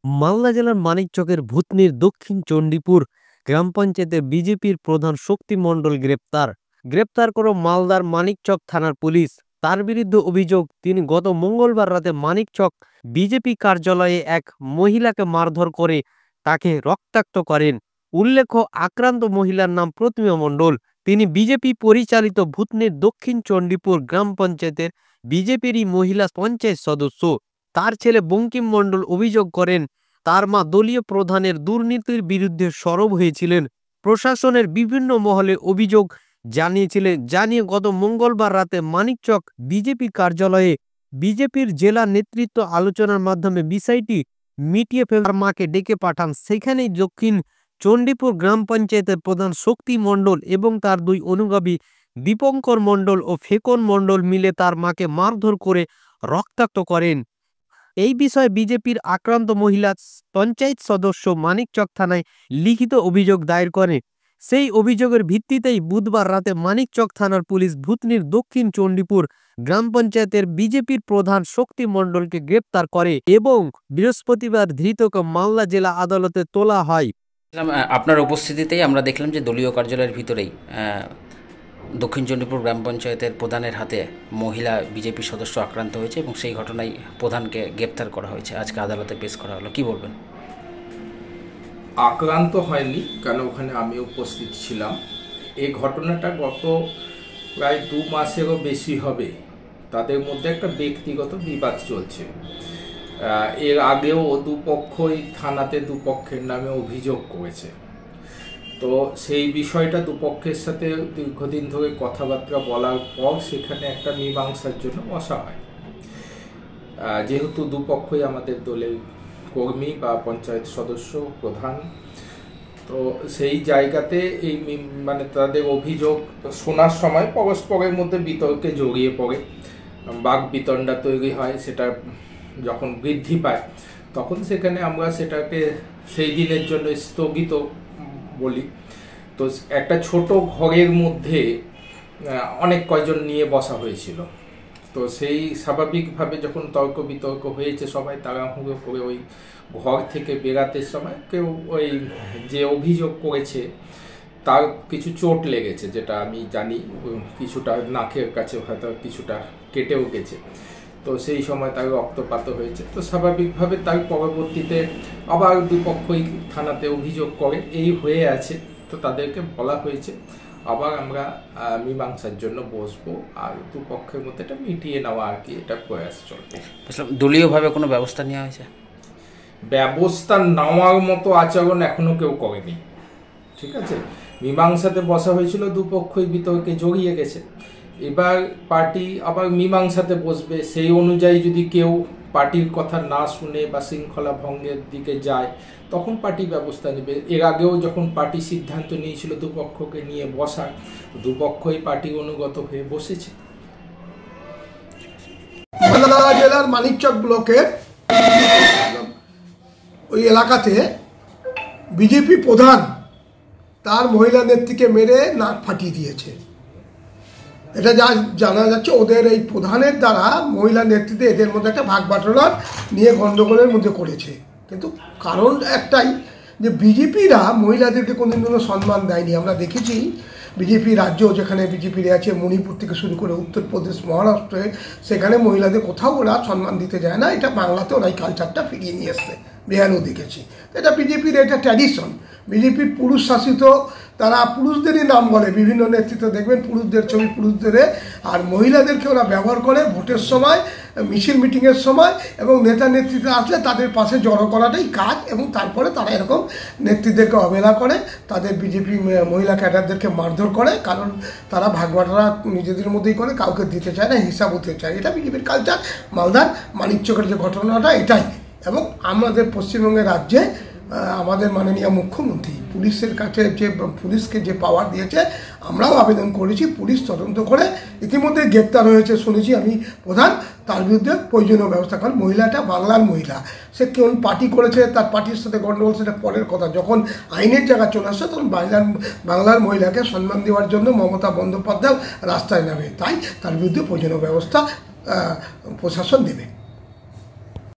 মালদা জেলার মানিকচকের ভূতনির দক্ষিণ চণ্ডীপুর গ্রাম পঞ্চায়েতের বিজেপির প্রধান শক্তি মণ্ডল গ্রেপ্তার করো মালদার মানিকচক থানার পুলিশ। তার বিরুদ্ধে অভিযোগ, তিনি গত মঙ্গলবার রাতে মানিকচক বিজেপি কার্যালয়ে এক মহিলাকে মারধর করে তাকে রক্তাক্ত করেন। উল্লেখ্য, আক্রান্ত মহিলার নাম প্রতিমা মণ্ডল। তিনি বিজেপি পরিচালিত ভূতনির দক্ষিণ চণ্ডীপুর গ্রাম পঞ্চায়েতের বিজেপিরই মহিলা পঞ্চায়েত সদস্য। তার ছেলে বঙ্কিম মণ্ডল অভিযোগ করেন, তার মা দলীয় প্রধানের দুর্নীতির বিরুদ্ধে সরব হয়েছিলেন। প্রশাসনের বিভিন্ন মহলে অভিযোগ জানিয়ে গত মঙ্গলবার রাতে মানিকচক বিজেপি কার্যালয়ে বিজেপির জেলা নেতৃত্ব আলোচনার মাধ্যমে বিষয়টি মিটিয়ে ফেলার মাকে ডেকে পাঠান। সেখানেই দক্ষিণ চণ্ডীপুর গ্রাম পঞ্চায়েতের প্রধান শক্তি মণ্ডল এবং তার দুই অনুগামী দীপঙ্কর মণ্ডল ও ফেকন মণ্ডল মিলে তার মাকে মারধর করে রক্তাক্ত করেন। এই বিষয়ে বিজেপির আক্রান্ত মহিলা পঞ্চায়েত সদস্য মানিকচক থানায় লিখিত অভিযোগ দায়ের করে। সেই অভিযোগের ভিত্তিতেই বুধবার রাতে মানিকচক থানার পুলিশ ভূতনির দক্ষিণ চণ্ডীপুর গ্রাম পঞ্চায়েতের বিজেপির প্রধান শক্তি মণ্ডলকে গ্রেপ্তার করে এবং বৃহস্পতিবার ধৃতকে মালদা জেলা আদালতে তোলা হয়। আপনার উপস্থিতিতেই আমরা দেখলাম যে দলীয় কার্যালয়ের ভিতরেই দক্ষিণ চণ্ডীপুর গ্রাম পঞ্চায়েতের প্রধানের হাতে মহিলা বিজেপি সদস্য আক্রান্ত হয়েছে এবং সেই ঘটনায় প্রধানকে গ্রেপ্তার করা হয়েছে, আজকে আদালতে পেশ করা হলো। কি বলবেন? আক্রান্ত হয়নি, কারণ ওখানে আমি উপস্থিত ছিলাম। এই ঘটনাটা গত প্রায় 2 মাসেরও বেশি হবে তাদের মধ্যে একটা ব্যক্তিগত বিবাদ চলছে। এর আগেও দুপক্ষই থানাতে দুপক্ষের নামে অভিযোগ করেছে। তো সেই বিষয়টা দুপক্ষের সাথে দীর্ঘদিন ধরে কথাবার্তা বলার পর সেখানে একটা মীমাংসার জন্য বসা হয়। যেহেতু দুপক্ষই আমাদের দলের কর্মী বা পঞ্চায়েত সদস্য প্রধান, তো সেই জায়গাতে এই তাদের অভিযোগ শোনার সময় পরস্পরের মধ্যে বিতর্কে জড়িয়ে পড়ে, বাক বিতণ্ডা তৈরি হয়। সেটা যখন বৃদ্ধি পায় তখন সেখানে আমরা সেটাকে সেই দিনের জন্য স্থগিত বলি। তো একটা ছোট ঘরের মধ্যে অনেক কয়জন নিয়ে বসা হয়েছিল। তো সেই স্বাভাবিকভাবে যখন তর্ক বিতর্ক হয়েছে, সবাই তাড়াহুড়ো করে ওই ঘর থেকে বেরাতে সময় কেউ ওই যে অভিযোগ করেছে তার কিছু চোট লেগেছে, যেটা আমি জানি। কিছুটা নাকের কাছে হয়তো কিছুটা কেটেও গেছে। তো সেই সময় তার রক্তপাত হয়েছে। তো স্বাভাবিকভাবে তার পরবর্তীতে আবার দুপক্ষই থানাতে অভিযোগ করে এই হয়ে আছে। তো তাদেরকে বলা হয়েছে আবার আমরা মীমাংসার জন্য বসবো, আর দুপক্ষের মধ্যে এটা মিটিয়ে নেওয়া আর কি, এটা প্রয়াস চলবে। দলীয়ভাবে কোনো ব্যবস্থা নেওয়া হয়েছে? ব্যবস্থা নেওয়ার মতো আচরণ এখনো কেউ করেনি। ঠিক আছে, মীমাংসাতে বসা হয়েছিল, দুপক্ষই বিতর্কে জড়িয়ে গেছে। এবার পার্টি আবার মীমাংসাতে বসবে। সেই অনুযায়ী যদি কেউ পার্টির কথা না শুনে বা শৃঙ্খলা ভঙ্গের দিকে যায় তখন পার্টি ব্যবস্থা নেবে। এর আগেও যখন পার্টি সিদ্ধান্ত নিয়েছিল দুপক্ষকে নিয়ে বসার, দুপক্ষই পার্টি অনুগত হয়ে বসেছে। মালদা জেলার মানিকচক ব্লকের ওই এলাকাতে বিজেপি প্রধান তার মহিলা নেত্রীকে মেরে নাক ফাটিয়ে দিয়েছে। এটা যা জানা যাচ্ছে, ওদের এই প্রধানের দ্বারা মহিলা নেতৃত্বে এদের মধ্যে একটা ভাগ বাটোয়ারা নিয়ে গণ্ডগোলের মধ্যে করেছে। কিন্তু কারণ একটাই, যে বিজেপিরা মহিলাদেরকে কোনোদিন সম্মান দেয়নি। আমরা দেখেছি বিজেপি রাজ্য যেখানে বিজেপির আছে, মণিপুর থেকে শুরু করে উত্তরপ্রদেশ, মহারাষ্ট্রে, সেখানে মহিলাদের কোথাও ওরা সম্মান দিতে যায় না। এটা বাংলাতে ওরা এই কালচারটা ফিরিয়ে নিয়ে এসছে, বিহারেও দেখেছি। এটা বিজেপির এটা ট্র্যাডিশন। বিজেপির পুরুষ শাসিত, তারা পুরুষদেরই নাম বলে, বিভিন্ন নেতৃত্ব দেখবেন পুরুষদের ছবি পুরুষদের, আর মহিলাদেরকে ওরা ব্যবহার করে ভোটের সময়, মিছিল মিটিংয়ের সময়, এবং নেতা নেতৃত্ব আসলে তাদের পাশে জড়ো করাটাই কাজ। এবং তারপরে তারা এরকম নেতৃত্বদেরকে অবহেলা করে, তাদের বিজেপি মহিলা ক্যাডারদেরকে মারধর করে, কারণ তারা ভাগবাটোয়ারা নিজেদের মধ্যেই করে, কাউকে দিতে চায় না, হিসাব হতে চায়। এটা বিজেপির কালচার। মালদার মানিকচকের যে ঘটনাটা এটাই। এবং আমাদের পশ্চিমবঙ্গের রাজ্যে আমাদের মাননীয় মুখ্যমন্ত্রী পুলিশের কাছে যে পুলিশকে যে পাওয়ার দিয়েছে, আমরাও আবেদন করেছি পুলিশ তদন্ত করে ইতিমধ্যে গ্রেপ্তার হয়েছে শুনেছি আমি প্রধান, তার বিরুদ্ধে প্রয়োজনীয় ব্যবস্থা। কারণ মহিলাটা বাংলার মহিলা, সে কোন পার্টি করেছে, তার পার্টির সাথে গণ্ডগোল, সেটা পরের কথা। যখন আইনের জায়গা চলে আসছে তখন বাংলার মহিলাকে সম্মান দেওয়ার জন্য মমতা বন্দ্যোপাধ্যায় রাস্তায় নামে। তাই তার বিরুদ্ধে প্রয়োজনীয় ব্যবস্থা প্রশাসন দেবে।